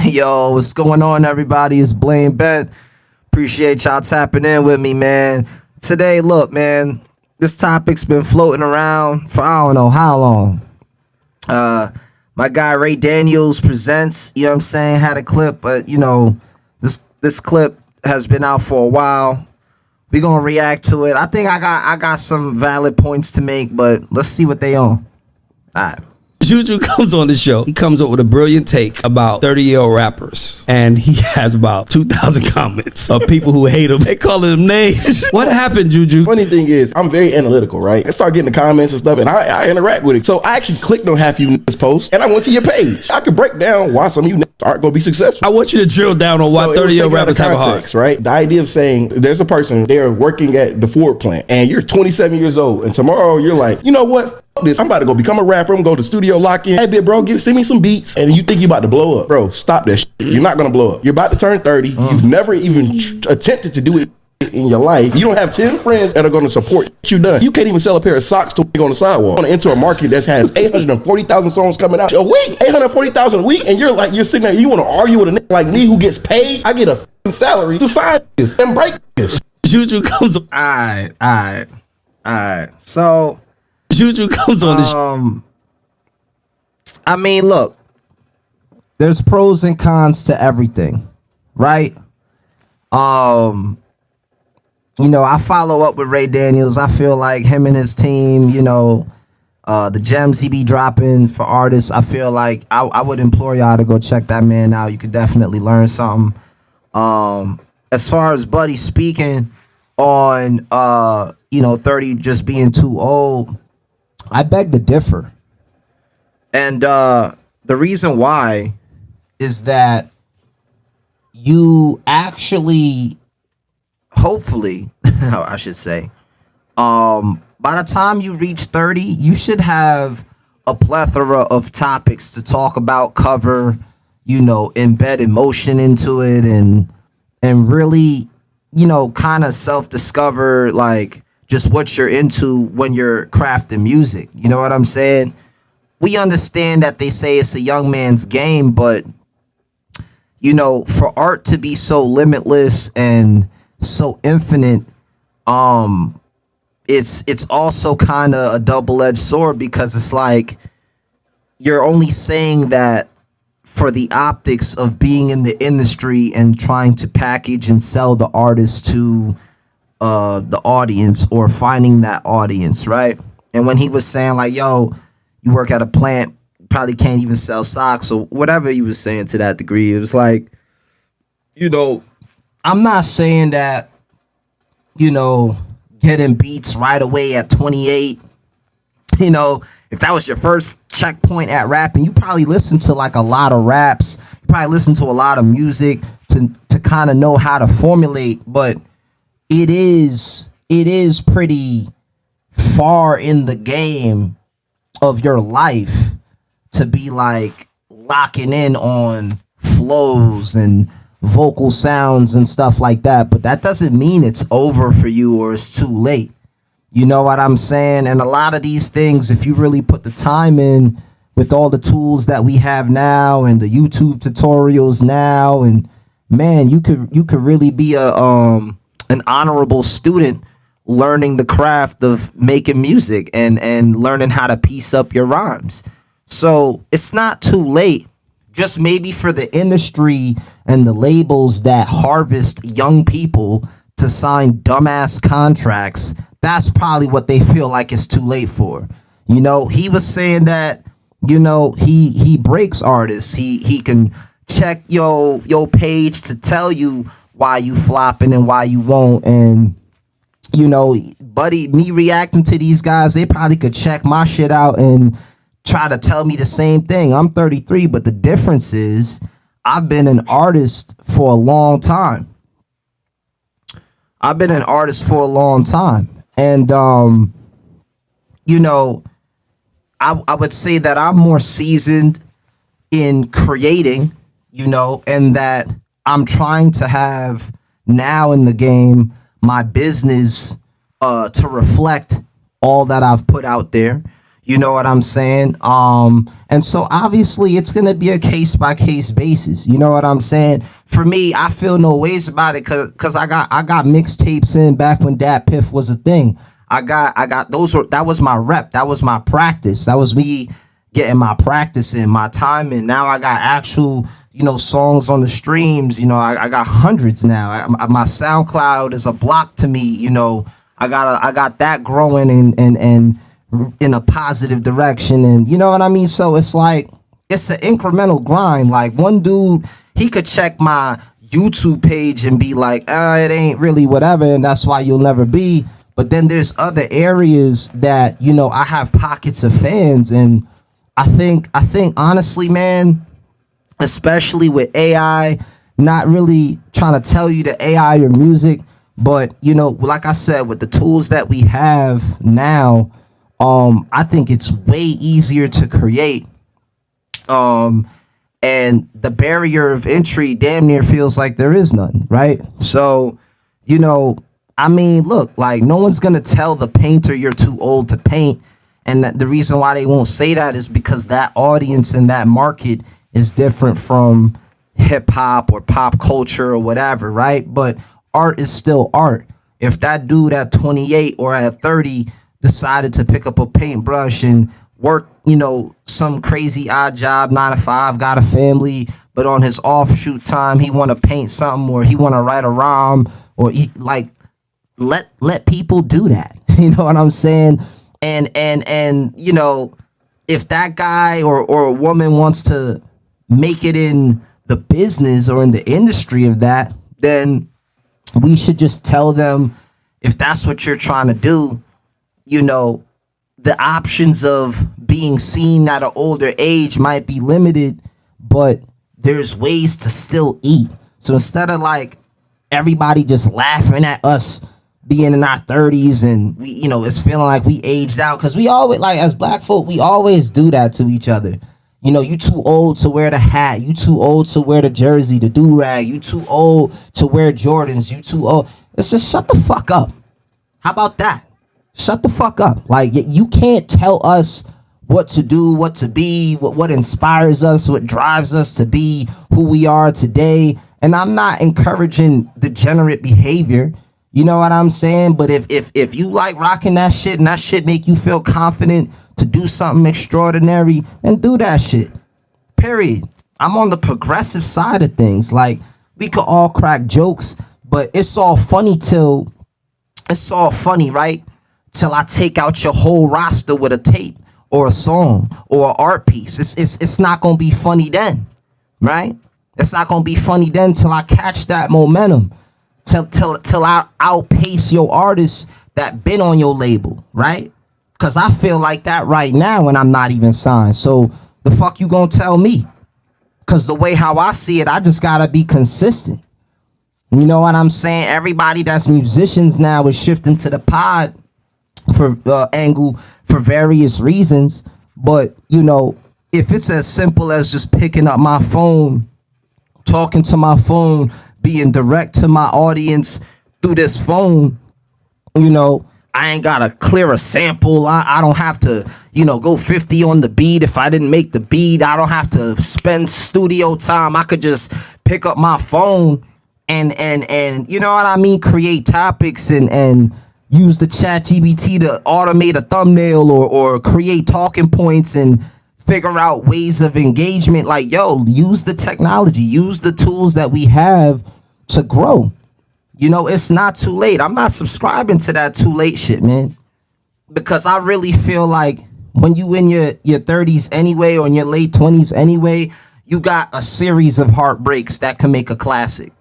Yo, what's going on, everybody? It's Blaine Bent. Appreciate y'all tapping in with me, man. Today, look, man, this topic's been floating around for I don't know how long. My guy Ray Daniels presents, you know what I'm saying, had a clip, but this clip has been out for a while. We're gonna react to it. I think I got some valid points to make, but let's see what they on. Alright. Juju comes on the show. He comes up with a brilliant take about 30-year-old rappers. And he has about 2,000 comments of people who hate him. They calling him names. What happened, Juju? Funny thing is, I'm very analytical, right? I start getting the comments and stuff, and I interact with it. So I actually clicked on half you posts, and I went to your page. I could break down why some of you aren't going to be successful. I want you to drill down on why 30-year-old rappers have a heart. Right? The idea of saying there's a person, they're working at the Ford plant, and you're 27 years old, and tomorrow you're like, you know what? This. I'm about to go become a rapper. I'm gonna go to the studio, lock in. Hey, bit, bro, send me some beats. And you think you about to blow up. Bro, stop that shit. You're not gonna blow up. You're about to turn 30. You've never even attempted to do it in your life. You don't have 10 friends that are gonna support you done. You can't even sell a pair of socks to on the sidewalk. You want to enter a market that has 840,000 songs coming out a week. 840,000 a week. And you're sitting there, you want to argue with a nigga like me who gets paid? I get a salary to sign this and break this. Juju comes up. Alright. So Juju comes on this. I mean, look, there's pros and cons to everything, right? I follow up with Ray Daniels. I feel like him and his team, the gems he be dropping for artists, I feel like I would implore y'all to go check that man out. You could definitely learn something. As far as Buddy speaking on 30 just being too old, I beg to differ. And the reason why is that you actually, hopefully, I should say, by the time you reach 30, you should have a plethora of topics to talk about, cover, embed emotion into it, and really, kind of self-discover, like, just what you're into when you're crafting music. You know what I'm saying? We understand that they say it's a young man's game, but, for art to be so limitless and so infinite, it's also kind of a double-edged sword, because it's like you're only saying that for the optics of being in the industry and trying to package and sell the artist to the audience, or finding that audience, right? And when he was saying like, yo, you work at a plant, probably can't even sell socks, or whatever he was saying to that degree, it was like, I'm not saying that, getting beats right away at 28, if that was your first checkpoint at rapping, you probably listen to like a lot of raps, you probably listen to a lot of music to kind of know how to formulate, but it is pretty far in the game of your life to be like locking in on flows and vocal sounds and stuff like that. But that doesn't mean it's over for you or it's too late. You know what I'm saying? And a lot of these things, if you really put the time in with all the tools that we have now and the YouTube tutorials now, and man, you could really be an honorable student learning the craft of making music and learning how to piece up your rhymes. So it's not too late. Just maybe for the industry and the labels that harvest young people to sign dumbass contracts, that's probably what they feel like it's too late for. He was saying that, he breaks artists. He can check your page to tell you why you flopping and why you won't. And buddy, me reacting to these guys, they probably could check my shit out and try to tell me the same thing. I'm 33, but the difference is I've been an artist for a long time. And I would say that I'm more seasoned in creating, and that I'm trying to have now in the game my business to reflect all that I've put out there. You know what I'm saying? And so obviously it's gonna be a case by case basis. You know what I'm saying? For me, I feel no ways about it because I got mixtapes in back when Dat Piff was a thing. I got that was my rep, that was my practice, that was me getting my practice in, my time in. Now I got actual, songs on the streams. I got hundreds now. My SoundCloud is a block to me. I got that growing and in a positive direction, and you know what I mean. So it's like it's an incremental grind. Like one dude, he could check my YouTube page and be like, it ain't really whatever, and that's why you'll never be. But then there's other areas that I have pockets of fans, and I think honestly, man, especially with AI, not really trying to tell you to AI your music, but like I said, with the tools that we have now, I think it's way easier to create. And the barrier of entry damn near feels like there is none, right? So, I mean, look, like no one's gonna tell the painter you're too old to paint. And that the reason why they won't say that is because that audience and that market is different from hip hop or pop culture or whatever, right? But art is still art. If that dude at 28 or at 30 decided to pick up a paintbrush and work, some crazy odd job, 9 to 5, got a family, but on his offshoot time, he want to paint something or he want to write a rhyme or let people do that. You know what I'm saying? And if that guy or a woman wants to make it in the business or in the industry of that, then we should just tell them, if that's what you're trying to do, the options of being seen at an older age might be limited, but there's ways to still eat. So instead of like everybody just laughing at us being in our 30s and we, it's feeling like we aged out, because we always, like, as black folk, we always do that to each other. You too old to wear the hat, you too old to wear the jersey, the do-rag, you too old to wear Jordans, you too old. It's just shut the fuck up. How about that? Shut the fuck up. Like, you can't tell us what to do, what to be, what inspires us, what drives us to be who we are today. And I'm not encouraging degenerate behavior. You know what I'm saying? But if you like rocking that shit and that shit make you feel confident to do something extraordinary, then do that shit. Period. I'm on the progressive side of things. Like, we could all crack jokes, but it's all funny, right? Till I take out your whole roster with a tape or a song or an art piece. It's not gonna be funny then, right? It's not gonna be funny then till I catch that momentum. Till I outpace your artists that been on your label, right? Because I feel like that right now when I'm not even signed. So the fuck you gonna tell me? Because the way how I see it, I just gotta be consistent. You know what I'm saying? Everybody that's musicians now is shifting to the pod for angle for various reasons. But if it's as simple as just picking up my phone, talking to my phone, being direct to my audience through this phone, I ain't gotta clear a sample. I don't have to, go 50 on the beat. If I didn't make the beat, I don't have to spend studio time. I could just pick up my phone and you know what I mean, create topics and use the ChatGPT to automate a thumbnail or create talking points and figure out ways of engagement. Like, use the technology, use the tools that we have to grow. It's not too late. I'm not subscribing to that too late shit, man, because I really feel like when you in your 30s anyway, or in your late 20s anyway, you got a series of heartbreaks that can make a classic.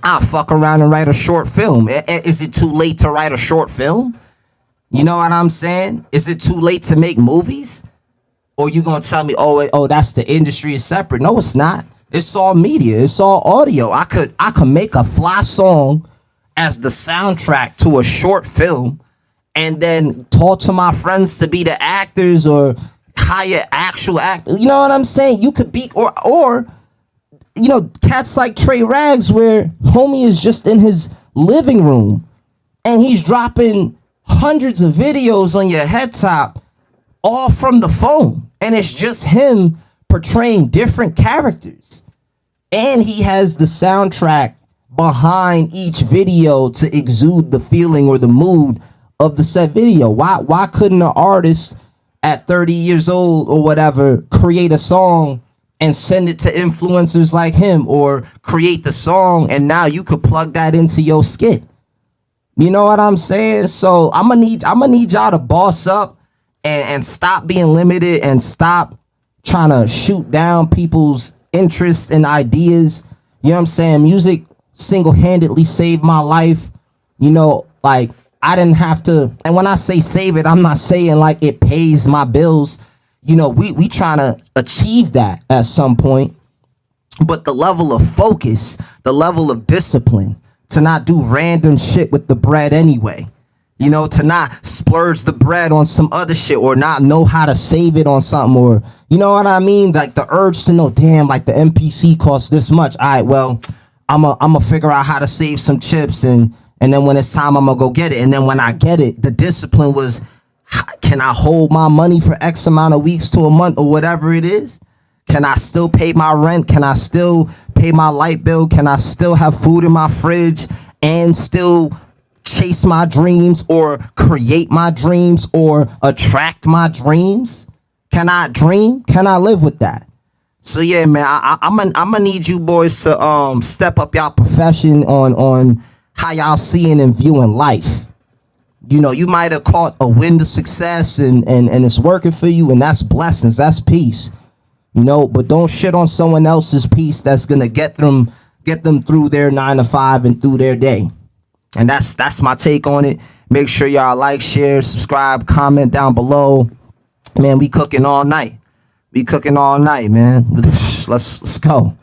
I'll fuck around and write a short film. Is it too late to write a short film? You know what I'm saying? Is it too late to make movies? Or you gonna tell me, oh, that's the industry is separate? No, it's not. It's all media. It's all audio. I could make a fly song as the soundtrack to a short film, and then talk to my friends to be the actors or hire actual actors. You know what I'm saying? You could be or cats like Trey Rags, where homie is just in his living room and he's dropping hundreds of videos on your head top all from the phone. And it's just him portraying different characters. And he has the soundtrack behind each video to exude the feeling or the mood of the said video. Why couldn't an artist at 30 years old or whatever create a song and send it to influencers like him, or create the song and now you could plug that into your skit? You know what I'm saying? So I'm gonna need y'all to boss up and stop being limited and stop trying to shoot down people's interests and ideas. You know what I'm saying? Music single-handedly saved my life. You know, like, I didn't have to, and when I say save it, I'm not saying like it pays my bills. You know, we trying to achieve that at some point. But the level of focus, the level of discipline to not do random shit with the bread anyway. You know, to not splurge the bread on some other shit, or not know how to save it on something, or, you know what I mean? Like the urge to know, damn, like the MPC costs this much. All right, well, I'm a figure out how to save some chips, and then when it's time, I'm gonna go get it. And then when I get it, the discipline was, can I hold my money for X amount of weeks to a month or whatever it is? Can I still pay my rent? Can I still pay my light bill? Can I still have food in my fridge and still chase my dreams, or create my dreams, or attract my dreams? Can I dream? Can I live with that? So yeah, man, I'm gonna need you boys to step up y'all profession on how y'all seeing and viewing life. You know, you might have caught a wind of success and it's working for you, and that's blessings, that's peace. You know, but don't shit on someone else's peace that's gonna get them through their 9 to 5 and through their day. And that's my take on it. Make sure y'all like, share, subscribe, comment down below. Man, we cooking all night. We cooking all night, man. Let's go.